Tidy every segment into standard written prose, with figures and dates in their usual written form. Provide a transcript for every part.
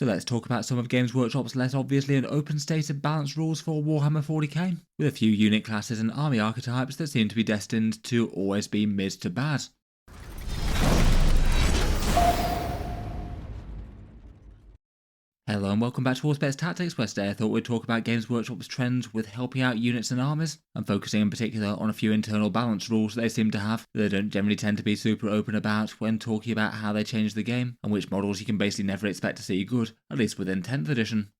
So let's talk about some of Games Workshop's less obviously and open stated balance rules for Warhammer 40k, with a few unit classes and army archetypes that seem to be destined to always be mid to bad. Hello and welcome back to Auspex Tactics, where today I thought we'd talk about Games Workshop's trends with helping out units and armies, and focusing in particular on a few internal balance rules they seem to have that they don't generally tend to be super open about when talking about how they change the game, and which models you can basically never expect to see good, at least within 10th edition.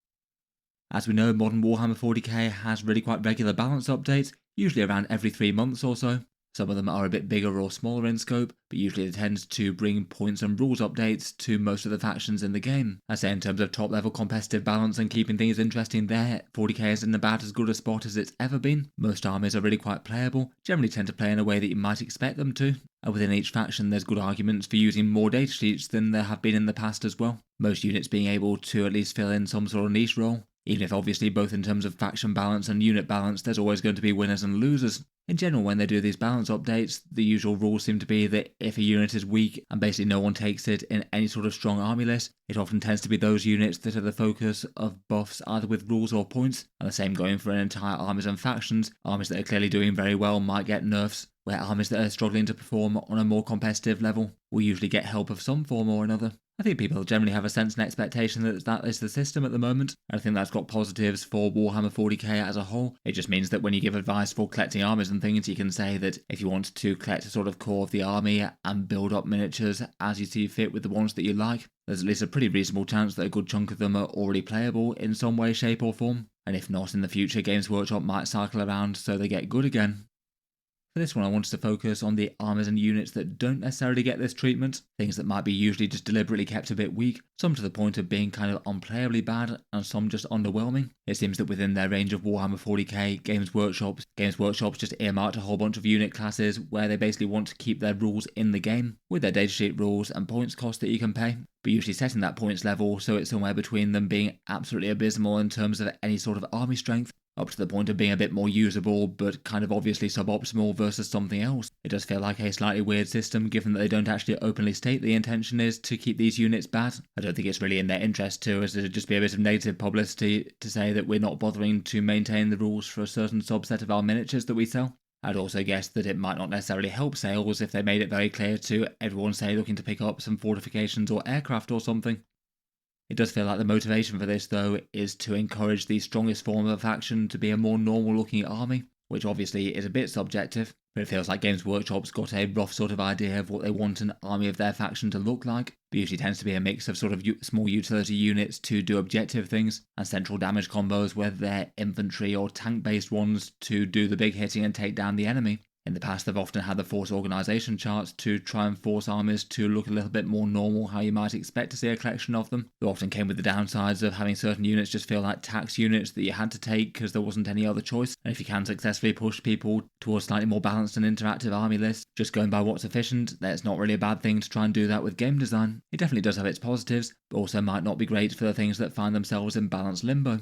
As we know, modern Warhammer 40k has really quite regular balance updates, usually around every 3 months or so. Some of them are a bit bigger or smaller in scope, but usually it tends to bring points and rules updates to most of the factions in the game. I say in terms of top level competitive balance and keeping things interesting there, 40k is in about as good a spot as it's ever been. Most armies are really quite playable, generally tend to play in a way that you might expect them to, and within each faction there's good arguments for using more data sheets than there have been in the past as well. Most units being able to at least fill in some sort of niche role. Even if obviously both in terms of faction balance and unit balance there's always going to be winners and losers. In general, when they do these balance updates, the usual rules seem to be that if a unit is weak and basically no one takes it in any sort of strong army list, it often tends to be those units that are the focus of buffs either with rules or points, and the same going for an entire armies and factions. Armies that are clearly doing very well might get nerfs, where armies that are struggling to perform on a more competitive level will usually get help of some form or another. I think people generally have a sense and expectation that that is the system at the moment, and I think that's got positives for Warhammer 40k as a whole. It just means that when you give advice for collecting armies and things, you can say that if you want to collect a sort of core of the army and build up miniatures as you see fit with the ones that you like, there's at least a pretty reasonable chance that a good chunk of them are already playable in some way, shape or form, and if not in the future, Games Workshop might cycle around so they get good again. For this one I wanted to focus on the armies and units that don't necessarily get this treatment, things that might be usually just deliberately kept a bit weak, some to the point of being kind of unplayably bad and some just underwhelming. It seems that within their range of Warhammer 40k, Games Workshop's just earmarked a whole bunch of unit classes where they basically want to keep their rules in the game, with their datasheet rules and points cost that you can pay, but usually setting that points level so it's somewhere between them being absolutely abysmal in terms of any sort of army strength, up to the point of being a bit more usable but kind of obviously suboptimal versus something else. It does feel like a slightly weird system given that they don't actually openly state the intention is to keep these units bad. I don't think it's really in their interest to, as it'd just be a bit of negative publicity to say that we're not bothering to maintain the rules for a certain subset of our miniatures that we sell. I'd also guess that it might not necessarily help sales if they made it very clear to everyone, say, looking to pick up some fortifications or aircraft or something. It does feel like the motivation for this, though, is to encourage the strongest form of a faction to be a more normal-looking army, which obviously is a bit subjective, but it feels like Games Workshop's got a rough sort of idea of what they want an army of their faction to look like. It usually tends to be a mix of sort of small utility units to do objective things, and central damage combos, whether they're infantry or tank-based ones, to do the big hitting and take down the enemy. In the past, they've often had the force organisation charts to try and force armies to look a little bit more normal, how you might expect to see a collection of them. They often came with the downsides of having certain units just feel like tax units that you had to take because there wasn't any other choice. And if you can successfully push people towards slightly more balanced and interactive army lists, just going by what's efficient, that's not really a bad thing to try and do that with game design. It definitely does have its positives, but also might not be great for the things that find themselves in balanced limbo.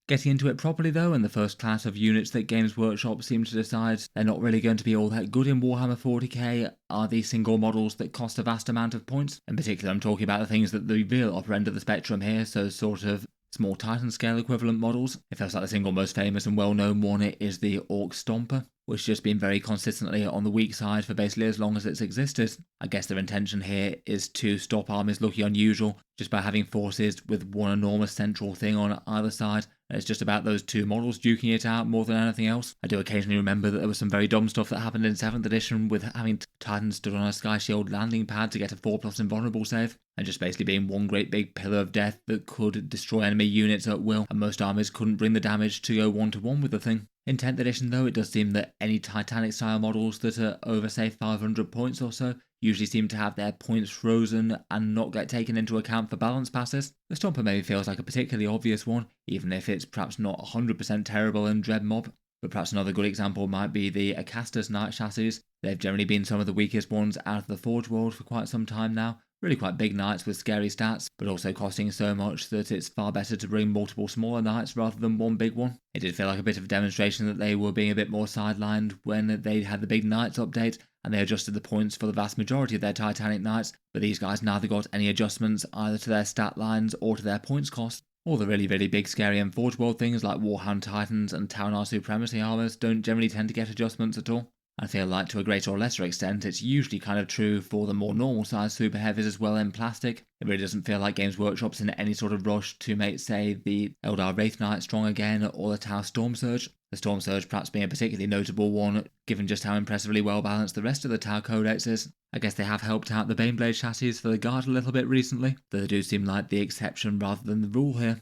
Getting into it properly though, and the first class of units that Games Workshop seem to decide they're not really going to be all that good in Warhammer 40k are the single models that cost a vast amount of points. In particular, I'm talking about the things that the real upper end of the spectrum here, so sort of small Titan scale equivalent models. It feels like the single most famous and well-known one is the Orc Stomper, which has just been very consistently on the weak side for basically as long as it's existed. I guess their intention here is to stop armies looking unusual just by having forces with one enormous central thing on either side. And it's just about those two models duking it out more than anything else. I do occasionally remember that there was some very dumb stuff that happened in 7th edition with having Titans stood on a Sky Shield landing pad to get a 4+ invulnerable save, and just basically being one great big pillar of death that could destroy enemy units at will, and most armies couldn't bring the damage to go 1-to-1 with the thing. In 10th edition though, it does seem that any Titanic style models that are over say 500 points or so usually seem to have their points frozen and not get taken into account for balance passes. The Stomper maybe feels like a particularly obvious one, even if it's perhaps not 100% terrible in Dread Mob. But perhaps another good example might be the Acastus Knight chassis. They've generally been some of the weakest ones out of the Forge world for quite some time now, Really quite big knights with scary stats, but also costing so much that it's far better to bring multiple smaller knights rather than one big one. It did feel like a bit of a demonstration that they were being a bit more sidelined when they had the big knights update, and they adjusted the points for the vast majority of their Titanic knights, but these guys neither got any adjustments either to their stat lines or to their points cost. All the really big scary and Forge World things like Warhound Titans and Taunar Supremacy armors don't generally tend to get adjustments at all. I feel like to a greater or lesser extent it's usually kind of true for the more normal sized super heavies as well in plastic. It really doesn't feel like Games Workshop's in any sort of rush to make, say, the Eldar Wraith Knight strong again or the Tau Storm Surge. The Storm Surge perhaps being a particularly notable one given just how impressively well balanced the rest of the Tau Codex is. I guess they have helped out the Baneblade chassis for the Guard a little bit recently, though they do seem like the exception rather than the rule here.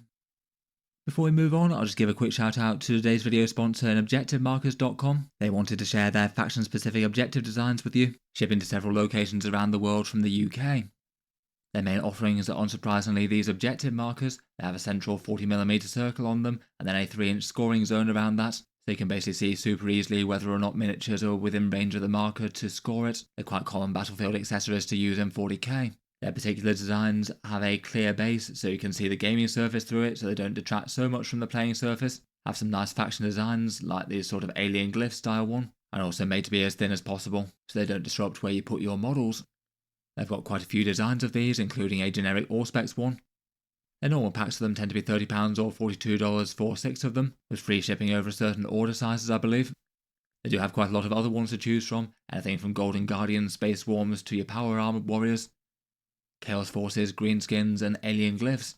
Before we move on, I'll just give a quick shout out to today's video sponsor, ObjectiveMarkers.com. They wanted to share their faction-specific objective designs with you, shipping to several locations around the world from the UK. Their main offerings are unsurprisingly these objective markers. They have a central 40mm circle on them, and then a 3-inch scoring zone around that, so you can basically see super easily whether or not miniatures are within range of the marker to score it. They're quite common battlefield accessories to use in 40k. Their particular designs have a clear base, so you can see the gaming surface through it, so they don't detract so much from the playing surface. Have some nice faction designs, like the sort of alien glyph style one, and also made to be as thin as possible, so they don't disrupt where you put your models. They've got quite a few designs of these, including a generic Auspex one. Their normal packs of them tend to be £30 or $42 for 6 of them, with free shipping over certain order sizes, I believe. They do have quite a lot of other ones to choose from, anything from Golden Guardians, Space Swarms to your Power Armored Warriors, Chaos Forces, Greenskins, and Alien Glyphs.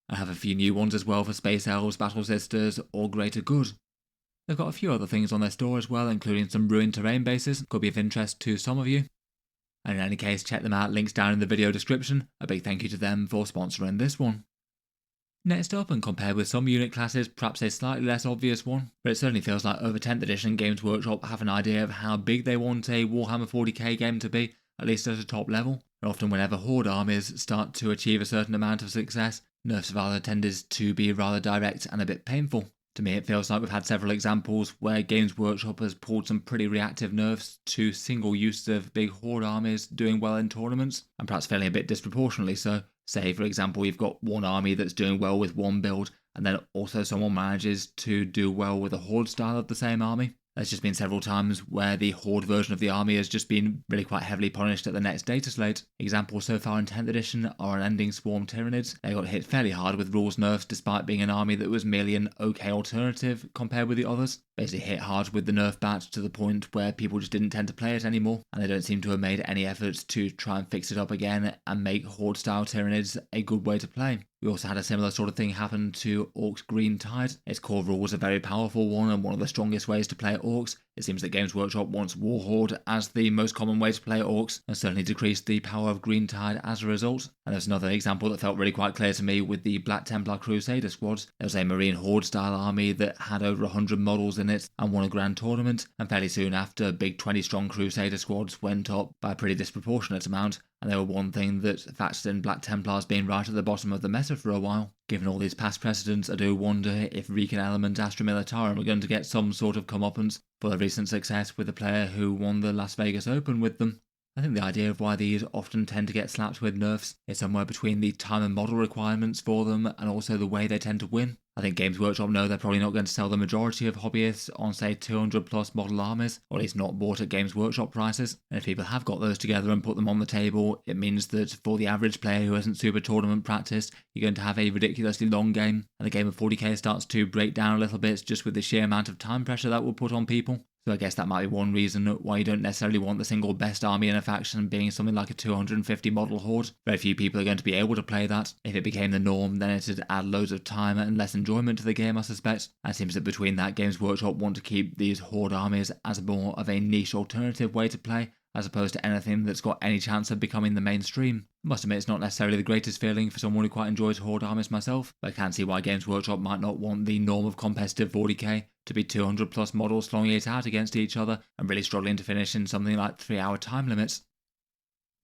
I have a few new ones as well for Space Elves, Battle Sisters, or Greater Good. They've got a few other things on their store as well, including some ruined terrain bases, could be of interest to some of you. And in any case, check them out, links down in the video description. A big thank you to them for sponsoring this one. Next up, and compared with some unit classes, perhaps a slightly less obvious one, but it certainly feels like over 10th edition Games Workshop have an idea of how big they want a Warhammer 40k game to be, at least at a top level. And often whenever Horde armies start to achieve a certain amount of success, nerfs have either tended to be rather direct and a bit painful. To me, it feels like we've had several examples where Games Workshop has pulled some pretty reactive nerfs to single use of big Horde armies doing well in tournaments, and perhaps failing a bit disproportionately so. Say, for example, you've got one army that's doing well with one build, and then also someone manages to do well with a Horde style of the same army. There's just been several times where the Horde version of the army has just been really quite heavily punished at the next data slate. Examples so far in 10th edition are Unending Swarm Tyranids. They got hit fairly hard with rules nerfs despite being an army that was merely an okay alternative compared with the others. Basically hit hard with the nerf bat to the point where people just didn't tend to play it anymore, and they don't seem to have made any efforts to try and fix it up again and make Horde style Tyranids a good way to play. We also had a similar sort of thing happen to Orcs Green Tide. Its core rule was a very powerful one and one of the strongest ways to play Orcs. It seems that Games Workshop wants Warhorde as the most common way to play Orcs, and certainly decreased the power of Green Tide as a result. And there's another example that felt really quite clear to me with the Black Templar Crusader squads. There was a Marine Horde style army that had over 100 models in it and won a grand tournament, and fairly soon after, big 20 strong Crusader squads went up by a pretty disproportionate amount. And they were one thing that factored in Black Templars being right at the bottom of the meta for a while. Given all these past precedents, I do wonder if Recon Element Astra Militarum are going to get some sort of comeuppance for the recent success with the player who won the Las Vegas Open with them. I think the idea of why these often tend to get slapped with nerfs is somewhere between the time and model requirements for them and also the way they tend to win. I think Games Workshop know they're probably not going to sell the majority of hobbyists on, say, 200 plus model armies, or at least not bought at Games Workshop prices. And if people have got those together and put them on the table, it means that for the average player who isn't super tournament practiced, you're going to have a ridiculously long game, and the game of 40k starts to break down a little bit just with the sheer amount of time pressure that will put on people. So I guess that might be one reason why you don't necessarily want the single best army in a faction being something like a 250 model horde. Very few people are going to be able to play that. If it became the norm, then it'd add loads of time and less enjoyment to the game, I suspect. And it seems that between that, Games Workshop want to keep these horde armies as more of a niche alternative way to play, as opposed to anything that's got any chance of becoming the mainstream. I must admit it's not necessarily the greatest feeling for someone who quite enjoys Horde armies myself, but I can see why Games Workshop might not want the norm of competitive 40k to be 200 plus models slonging it out against each other and really struggling to finish in something like 3-hour time limits.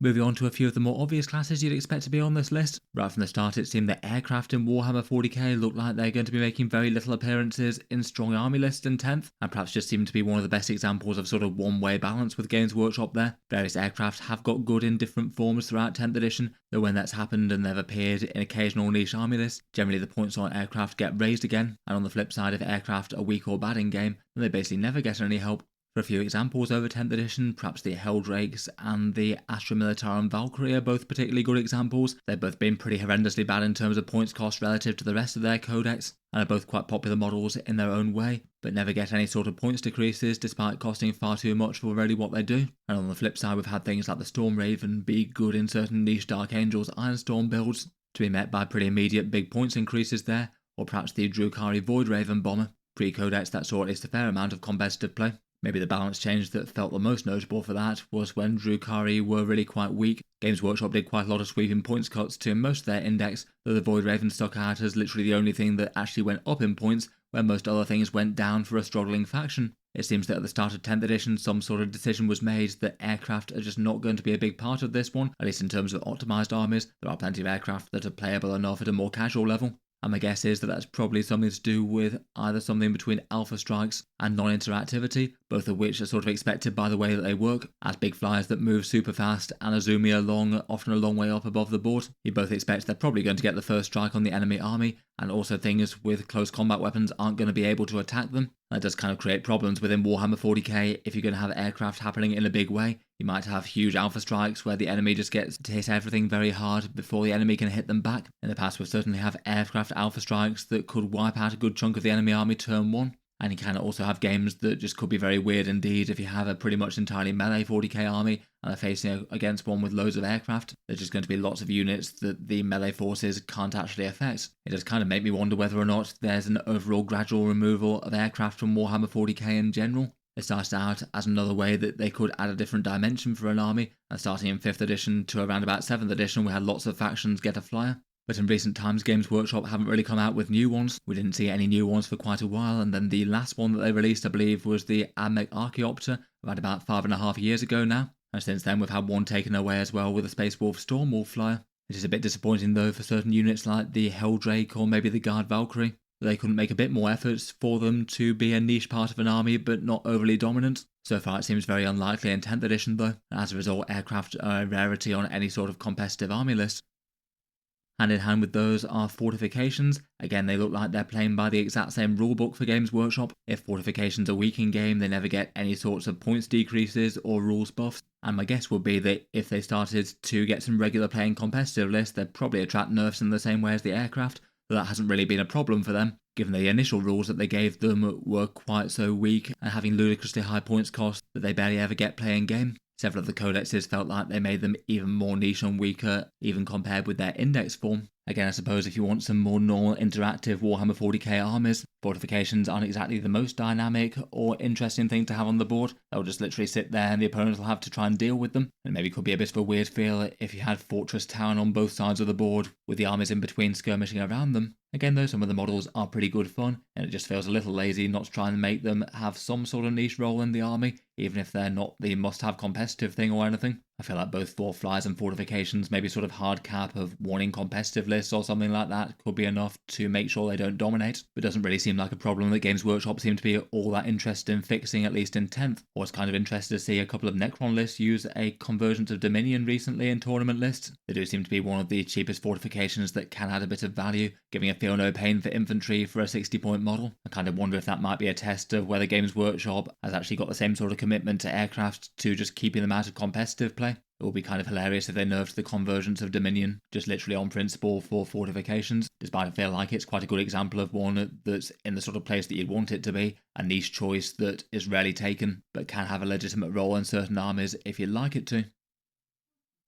Moving on to a few of the more obvious classes you'd expect to be on this list. Right from the start, it seemed that aircraft in Warhammer 40k looked like they're going to be making very little appearances in strong army lists in 10th, and perhaps just seemed to be one of the best examples of sort of one-way balance with Games Workshop there. Various aircraft have got good in different forms throughout 10th edition, though when that's happened and they've appeared in occasional niche army lists, generally the points on aircraft get raised again, and on the flip side, if aircraft are weak or bad in game, then they basically never get any help. For a few examples over 10th edition, perhaps the Helldrakes and the Astra Militarum Valkyrie are both particularly good examples. They've both been pretty horrendously bad in terms of points cost relative to the rest of their codex, and are both quite popular models in their own way, but never get any sort of points decreases despite costing far too much for really what they do. And on the flip side, we've had things like the Storm Raven be good in certain niche Dark Angels Ironstorm builds, to be met by pretty immediate big points increases there, or perhaps the Drukhari Void Raven Bomber. Pre-codex that saw at least a fair amount of competitive play. Maybe the balance change that felt the most notable for that was when Drukhari were really quite weak. Games Workshop did quite a lot of sweeping points cuts to most of their index, though the Void Raven stuck out as literally the only thing that actually went up in points, where most other things went down for a struggling faction. It seems that at the start of 10th edition, some sort of decision was made that aircraft are just not going to be a big part of this one, at least in terms of optimised armies. There are plenty of aircraft that are playable enough at a more casual level. And my guess is that that's probably something to do with either something between alpha strikes and non-interactivity, both of which are sort of expected by the way that they work, as big flyers that move super fast and are zooming along, often a long way up above the board. You both expect they're probably going to get the first strike on the enemy army, and also things with close combat weapons aren't going to be able to attack them. That does kind of create problems within Warhammer 40k if you're going to have aircraft happening in a big way. You might have huge alpha strikes where the enemy just gets to hit everything very hard before the enemy can hit them back. In the past, we've certainly have aircraft alpha strikes that could wipe out a good chunk of the enemy army turn 1. And you can also have games that just could be very weird indeed if you have a pretty much entirely melee 40k army and they're facing against one with loads of aircraft. There's just going to be lots of units that the melee forces can't actually affect. It does kind of make me wonder whether or not there's an overall gradual removal of aircraft from Warhammer 40k in general. It started out as another way that they could add a different dimension for an army, and starting in 5th edition to around about 7th edition we had lots of factions get a flyer. But in recent times, Games Workshop haven't really come out with new ones. We didn't see any new ones for quite a while, and then the last one that they released, I believe, was the Admech Archaeopter, around about 5.5 years ago now. And since then, we've had one taken away as well with a Space Wolf Stormwolf flyer. It is a bit disappointing though for certain units like the Helldrake or maybe the Guard Valkyrie. They couldn't make a bit more efforts for them to be a niche part of an army but not overly dominant. So far it seems very unlikely in 10th edition though, and as a result aircraft are a rarity on any sort of competitive army list. Hand in hand with those are Fortifications. Again, they look like they're playing by the exact same rulebook for Games Workshop. If Fortifications are weak in game, they never get any sorts of points decreases or rules buffs. And my guess would be that if they started to get some regular play in competitive lists, they'd probably attract nerfs in the same way as the aircraft. But that hasn't really been a problem for them, given the initial rules that they gave them were quite so weak and having ludicrously high points cost that they barely ever get play in game. Several of the codexes felt like they made them even more niche and weaker, even compared with their index form. Again, I suppose if you want some more normal interactive Warhammer 40k armies, Fortifications aren't exactly the most dynamic or interesting thing to have on the board. They'll just literally sit there and the opponents will have to try and deal with them. And maybe could be a bit of a weird feel if you had Fortress Town on both sides of the board, with the armies in between skirmishing around them. Again though, some of the models are pretty good fun, and it just feels a little lazy not to try and make them have some sort of niche role in the army, even if they're not the must-have competitive thing or anything. I feel like both for Flyers and Fortifications, maybe sort of hard cap of one in competitive lists or something like that could be enough to make sure they don't dominate, but doesn't really seem like a problem that Games Workshop seem to be all that interested in fixing, at least in 10th. I was kind of interested to see a couple of Necron lists use a Convergence of Dominion recently in tournament lists. They do seem to be one of the cheapest fortifications that can add a bit of value, giving a feel no pain for infantry for a 60-point model. I kind of wonder if that might be a test of whether Games Workshop has actually got the same sort of commitment to aircraft to just keeping them out of competitive play. It would be kind of hilarious if they nerfed the Convergence of Dominion, just literally on principle for Fortifications, despite I feel like it's quite a good example of one that's in the sort of place that you'd want it to be, a niche choice that is rarely taken, but can have a legitimate role in certain armies if you'd like it to.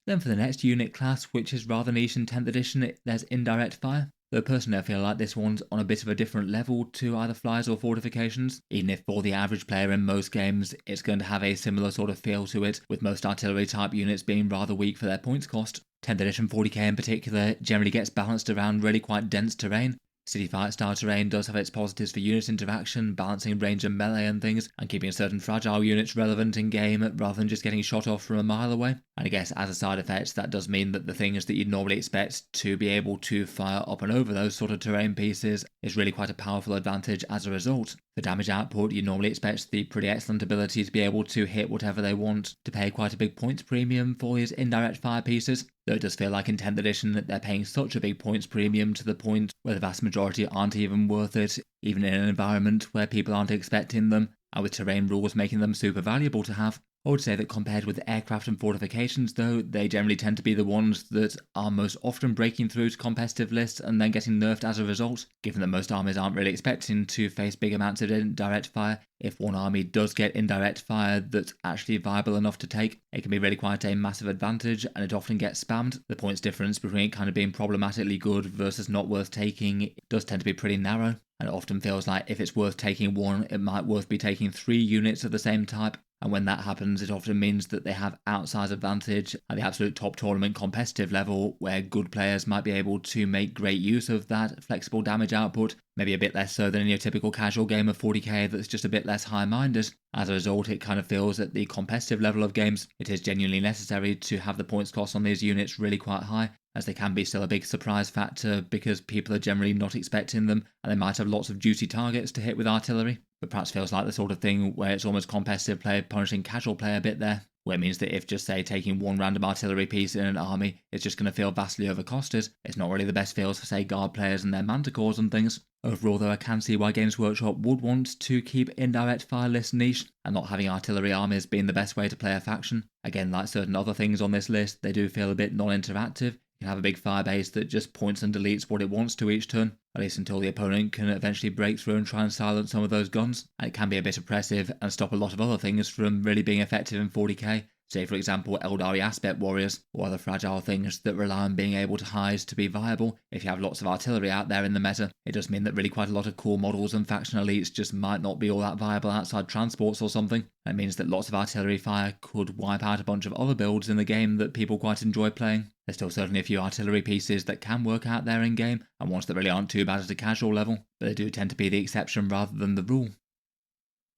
Then for the next unit class, which is rather niche in 10th edition, there's Indirect Fire. Though personally I feel like this one's on a bit of a different level to either Flyers or Fortifications, even if for the average player in most games it's going to have a similar sort of feel to it, with most artillery type units being rather weak for their points cost. 10th edition 40k in particular generally gets balanced around really quite dense terrain, City fight style terrain does have its positives for unit interaction, balancing range and melee and things, and keeping certain fragile units relevant in game rather than just getting shot off from a mile away. And I guess as a side effect, that does mean that the things that you'd normally expect to be able to fire up and over those sort of terrain pieces is really quite a powerful advantage as a result. For damage output, you normally expect the pretty excellent ability to be able to hit whatever they want, to pay quite a big points premium for these indirect fire pieces, though it does feel like in 10th edition that they're paying such a big points premium to the point where the vast majority aren't even worth it, even in an environment where people aren't expecting them, and with terrain rules making them super valuable to have. I would say that compared with aircraft and fortifications though, they generally tend to be the ones that are most often breaking through to competitive lists and then getting nerfed as a result, given that most armies aren't really expecting to face big amounts of indirect fire. If one army does get indirect fire that's actually viable enough to take, it can be really quite a massive advantage, and it often gets spammed. The points difference between it kind of being problematically good versus not worth taking does tend to be pretty narrow, and it often feels like if it's worth taking one, it might worth be taking 3 units of the same type. And when that happens, it often means that they have outsized advantage at the absolute top tournament competitive level, where good players might be able to make great use of that flexible damage output, maybe a bit less so than in your typical casual game of 40k that's just a bit less high-minded. As a result, it kind of feels at the competitive level of games, it is genuinely necessary to have the points cost on these units really quite high, as they can be still a big surprise factor because people are generally not expecting them, and they might have lots of juicy targets to hit with artillery. But perhaps feels like the sort of thing where it's almost competitive play punishing casual play a bit there, where it means that if just say taking one random artillery piece in an army is just going to feel vastly overcosted, it's not really the best feels for say guard players and their manticores and things. Overall though, I can see why Games Workshop would want to keep indirect fire lists niche, and not having artillery armies being the best way to play a faction. Again, like certain other things on this list, they do feel a bit non-interactive. You can have a big fire base that just points and deletes what it wants to each turn, at least until the opponent can eventually break through and try and silence some of those guns. And it can be a bit oppressive and stop a lot of other things from really being effective in 40k. Say for example Eldari Aspect Warriors, or other fragile things that rely on being able to hide to be viable. If you have lots of artillery out there in the meta, it does mean that really quite a lot of cool models and faction elites just might not be all that viable outside transports or something. That means that lots of artillery fire could wipe out a bunch of other builds in the game that people quite enjoy playing. There's still certainly a few artillery pieces that can work out there in game, and ones that really aren't too bad at a casual level, but they do tend to be the exception rather than the rule.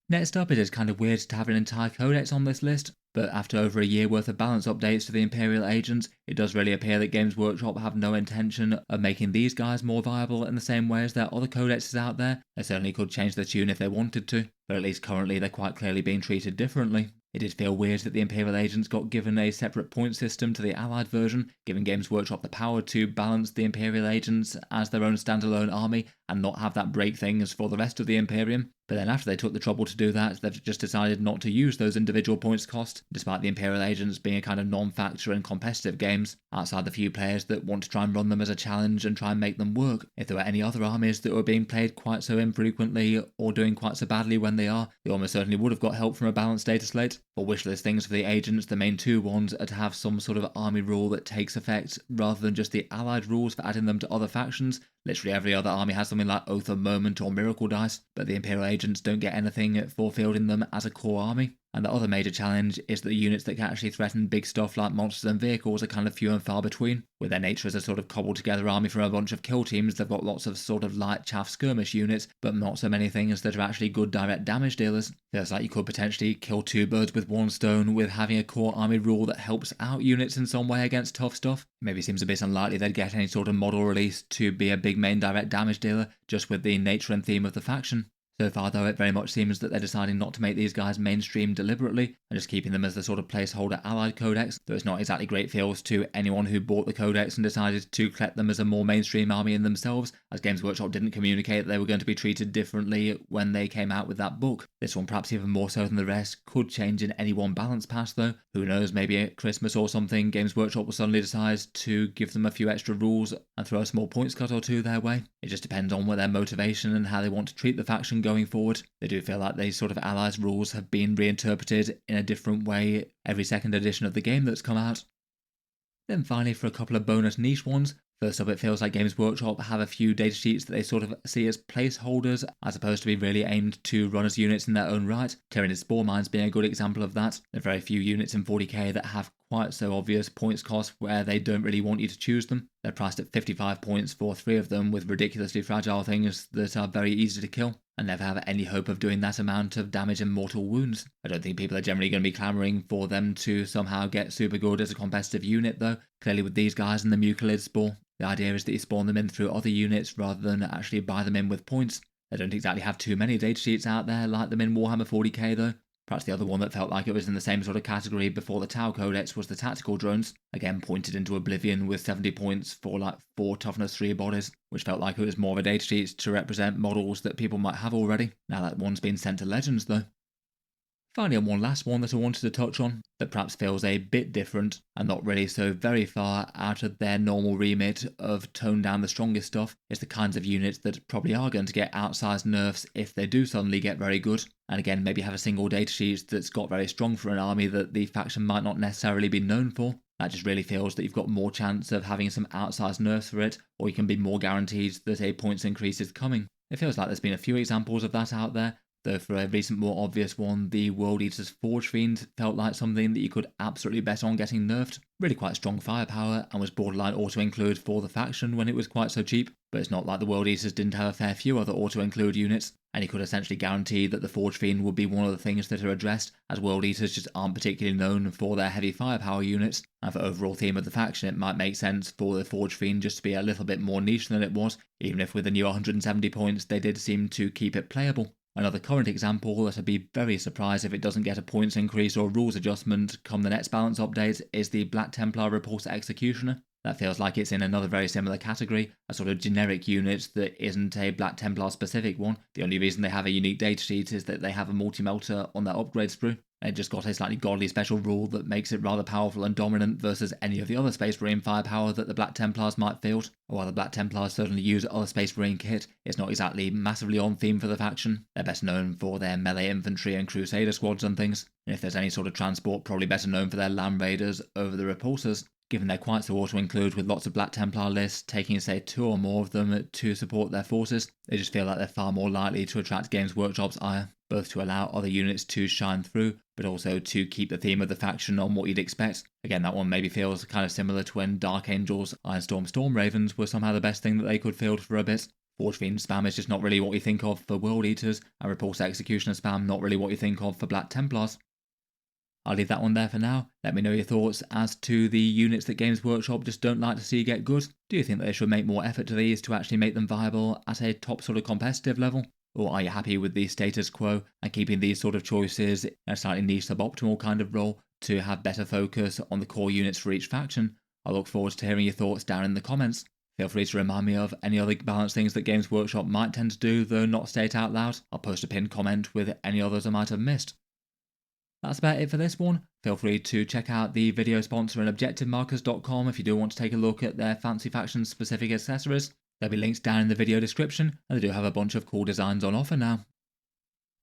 Next up, it is kind of weird to have an entire codex on this list, but after over a year worth of balance updates to the Imperial Agents, it does really appear that Games Workshop have no intention of making these guys more viable in the same way as their other codexes out there. They certainly could change their tune if they wanted to, but at least currently they're quite clearly being treated differently. It did feel weird that the Imperial Agents got given a separate point system to the Allied version, giving Games Workshop the power to balance the Imperial Agents as their own standalone army and not have that break things for the rest of the Imperium. But then after they took the trouble to do that, they've just decided not to use those individual points cost, despite the Imperial Agents being a kind of non-factor in competitive games, outside the few players that want to try and run them as a challenge and try and make them work. If there were any other armies that were being played quite so infrequently or doing quite so badly when they almost certainly would have got help from a balanced data slate. For wishlist things for the Agents, the main two ones are to have some sort of army rule that takes effect, rather than just the Allied rules for adding them to other factions. Literally every other army has something like Oath of Moment or Miracle Dice, but the Imperial Agents don't get anything for fielding them as a core army. And the other major challenge is that the units that can actually threaten big stuff like monsters and vehicles are kind of few and far between. With their nature as a sort of cobbled together army from a bunch of kill teams, they've got lots of sort of light chaff skirmish units, but not so many things that are actually good direct damage dealers. Feels like you could potentially kill 2 birds with 1 stone with having a core army rule that helps out units in some way against tough stuff. Maybe seems a bit unlikely they'd get any sort of model release to be a big main direct damage dealer, just with the nature and theme of the faction. So far though, it very much seems that they're deciding not to make these guys mainstream deliberately, and just keeping them as the sort of placeholder allied codex, though it's not exactly great feels to anyone who bought the codex and decided to collect them as a more mainstream army in themselves, as Games Workshop didn't communicate that they were going to be treated differently when they came out with that book. This one, perhaps even more so than the rest, could change in any one balance pass though. Who knows, maybe at Christmas or something, Games Workshop will suddenly decide to give them a few extra rules and throw a small points cut or 2 their way. It just depends on their motivation and how they want to treat the faction going forward. They do feel like these sort of allies rules have been reinterpreted in a different way every second edition of the game that's come out. Then finally, for a couple of bonus niche ones, First up, it feels like Games Workshop have a few datasheets that they sort of see as placeholders, as opposed to be really aimed to run as units in their own right. Tyranid Spore Mines being a good example of that. There are very few units in 40k that have quite so obvious points cost where they don't really want you to choose them. They're priced at 55 points for 3 of them, with ridiculously fragile things that are very easy to kill, and never have any hope of doing that amount of damage and mortal wounds. I don't think people are generally going to be clamouring for them to somehow get super good as a competitive unit though. Clearly with these guys and the Mucilid Spore, the idea is that you spawn them in through other units rather than actually buy them in with points. They don't exactly have too many datasheets out there like them in Warhammer 40k though. Perhaps the other one that felt like it was in the same sort of category before the Tau Codex was the tactical drones, again pointed into oblivion with 70 points for like 4 toughness 3 bodies, which felt like it was more of a datasheet to represent models that people might have already. Now that one's been sent to Legends though. Finally, on one last one that I wanted to touch on, that perhaps feels a bit different and not really so very far out of their normal remit of tone down the strongest stuff, is the kinds of units that probably are going to get outsized nerfs if they do suddenly get very good. And again, maybe have a single datasheet that's got very strong for an army that the faction might not necessarily be known for. That just really feels that you've got more chance of having some outsized nerfs for it, or you can be more guaranteed that a points increase is coming. It feels like there's been a few examples of that out there. Though for a recent more obvious one, the World Eater's Forge Fiend felt like something that you could absolutely bet on getting nerfed. Really quite strong firepower and was borderline auto-include for the faction when it was quite so cheap, but it's not like the World Eaters didn't have a fair few other auto-include units, and you could essentially guarantee that the Forge Fiend would be one of the things that are addressed, as World Eaters just aren't particularly known for their heavy firepower units, and for overall theme of the faction it might make sense for the Forge Fiend just to be a little bit more niche than it was, even if with the new 170 points they did seem to keep it playable. Another current example that I'd be very surprised if it doesn't get a points increase or rules adjustment come the next balance update is the Black Templar Repulsor Executioner. That feels like it's in another very similar category, a sort of generic unit that isn't a Black Templar specific one. The only reason they have a unique datasheet is that they have a multi-melter on their upgrade sprue. It just got a slightly godly special rule that makes it rather powerful and dominant versus any of the other Space Marine firepower that the Black Templars might field. While the Black Templars certainly use other Space Marine kit, it's not exactly massively on theme for the faction. They're best known for their melee infantry and Crusader squads and things, and if there's any sort of transport, probably better known for their Land Raiders over the Repulsors. Given they're quite so auto-include with lots of Black Templar lists, taking say 2 or more of them to support their forces, they just feel like they're far more likely to attract Games Workshop's ire, both to allow other units to shine through, but also to keep the theme of the faction on what you'd expect. Again, that one maybe feels kind of similar to when Dark Angels, Ironstorm Storm Ravens were somehow the best thing that they could field for a bit. Forge Fiend spam is just not really what you think of for World Eaters, and Repulsor Executioner spam not really what you think of for Black Templars. I'll leave that one there for now. Let me know your thoughts as to the units that Games Workshop just don't like to see get good. Do you think that they should make more effort to these to actually make them viable at a top sort of competitive level? Or are you happy with the status quo and keeping these sort of choices in a slightly niche suboptimal kind of role to have better focus on the core units for each faction? I look forward to hearing your thoughts down in the comments. Feel free to remind me of any other balanced things that Games Workshop might tend to do, though not state out loud. I'll post a pinned comment with any others I might have missed. That's about it for this one. Feel free to check out the video sponsor and objectivemarkers.com if you do want to take a look at their fancy faction specific accessories. There'll be links down in the video description, and they do have a bunch of cool designs on offer now.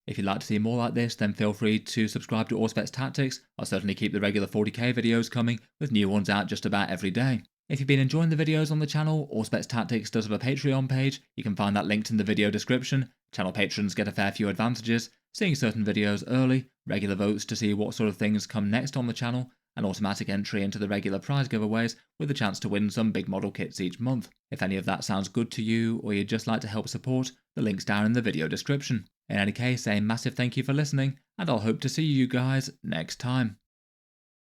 If you'd like to see more like this, then feel free to subscribe to Auspex Tactics. I'll certainly keep the regular 40k videos coming, with new ones out just about every day. If you've been enjoying the videos on the channel, Auspex Tactics does have a Patreon page. You can find that linked in the video description. Channel patrons get a fair few advantages, seeing certain videos early, regular votes to see what sort of things come next on the channel, and automatic entry into the regular prize giveaways with a chance to win some big model kits each month. If any of that sounds good to you, or you'd just like to help support, the link's down in the video description. In any case, a massive thank you for listening, and I'll hope to see you guys next time.